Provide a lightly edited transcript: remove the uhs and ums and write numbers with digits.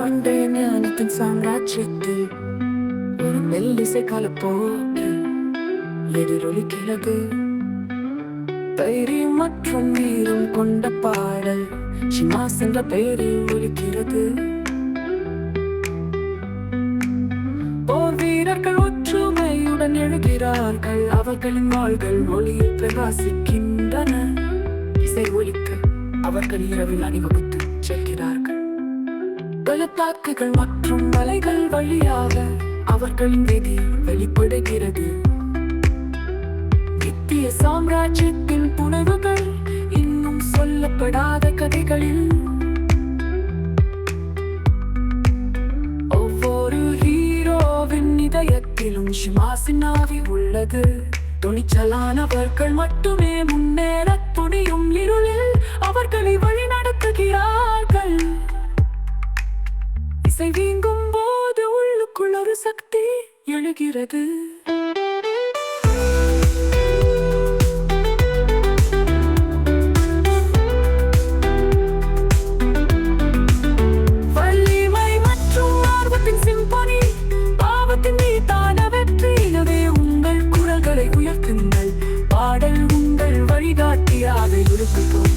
பண்டைய ஞானத்தின் சாம்ராஜ்யத்தில் ஒரு மெல்லிசை கலப்போக்கு எதிரொலிக்கிறது. தைரியம் மற்றும் வீரம் கொண்ட பாடல் ஷிமாஸ் என்ற பெயரில் ஒலிக்கிறது. போர் வீரர்கள் ஒற்றுமையுடன் எழுகிறார்கள். அவர்களின் வாள்கள் ஒளியில் பிரகாசிக்கின்றன. இசை ஒலிக்க அவர்கள் இரவில் அணிவகுத்து செல்கிறார்கள். பள்ளத்தாக்குகள் மற்றும் மலைகள் வழியாக அவர்களின் விதி வெளிப்படுகிறது. நித்திய சாம்ராஜ்யத்தின் புனைவுகள் இன்னும் சொல்லப்படாத கதைகளில் ஒவ்வொரு ஹீரோவின் இதயத்திலும் ஷிமாஸின் ஆவி உள்ளது. துணிச்சலானவர்கள் மட்டுமே முன்னேற துணியும். இருளில் அவர்களை வழி நடத்துகிறார்கள். இசை வீங்கும் போது உள்ளுக்குள் ஒரு சக்தி எழுகிறது. வலிமை மற்றும் ஆர்வத்தின் சிம்பொனி, பாவத்தின் மீதான வெற்றி. எனவே உங்கள் குரல்களை உயர்த்துங்கள். பாடல் உங்கள் வழிகாட்டியாக இருக்கட்டும்.